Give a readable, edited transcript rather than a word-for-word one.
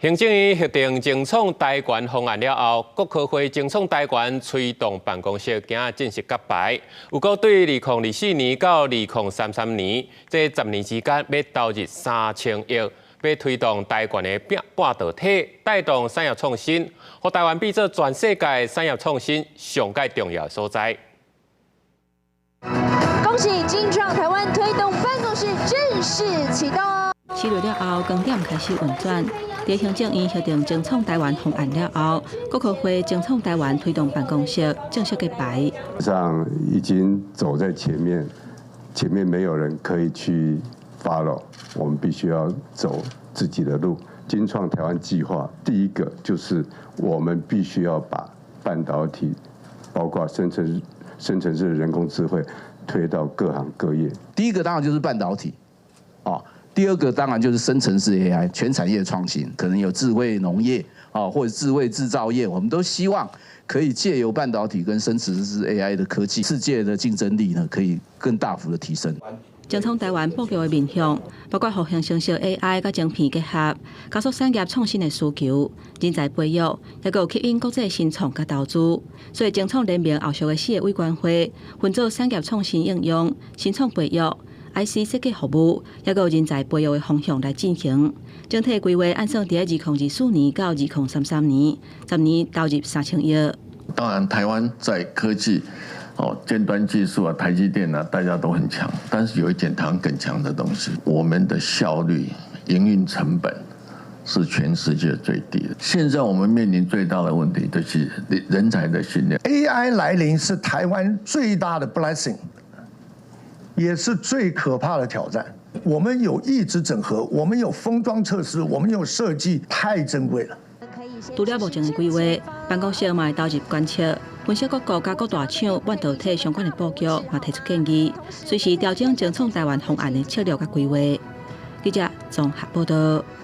行政院核定精创台湾方案了后，国科会精创台湾推动办公室今仔正式揭牌。有国对2024年到2033年这10年之间要投入3000亿，要推动台湾的半导体，带动产业创新，和台湾变做全世界产业创新上界重要的所在。恭喜精创台湾推动办公室正式启动。4月了后，光点开始运转。在行政院核定精创台湾方案了后，国科会精创台湾推动办公室正式揭牌。上已经走在前面，前面没有人可以去 follow， 我们必须要走自己的路。精创台湾计划，第一个就是我们必须要把半导体，包括生成式人工智慧，推到各行各业。第一个当然就是半导体，第二个当然就是生成式 AI， 全产业创新，可能有智慧农业或者智慧制造业，我们都希望可以借由半导体跟生成式 AI 的科技，世界的竞争力呢可以更大幅的提升。精创台湾布局的面向，包括和形成式 AI 甲晶片结合，加速产业创新的需求，人才培育，也有吸引国际新创甲投资。所以精创联名后续的4个委员会，分做产业创新应用、新创培育、IC 设计服务，也有人才培育的方向来进行。整体规划按算在2024年到2033年，10年投入3000亿。当然，台湾在科技、尖端技术啊，台积电啊，大家都很强。但是有一点台湾更强的东西，我们的效率、营运成本是全世界最低的。现在我们面临最大的问题就是人才的训练。AI 来临是台湾最大的 blessing， 也是最可怕的挑战。我们有意志整合，我们有封装测试，我们有设计，太珍贵了。除了目前的规划，办公室嘛会投入观测，分析各国甲各大厂半导体相关的布局，也提出建议，随时调整精创台湾方案的策略甲规划。记者综合报道。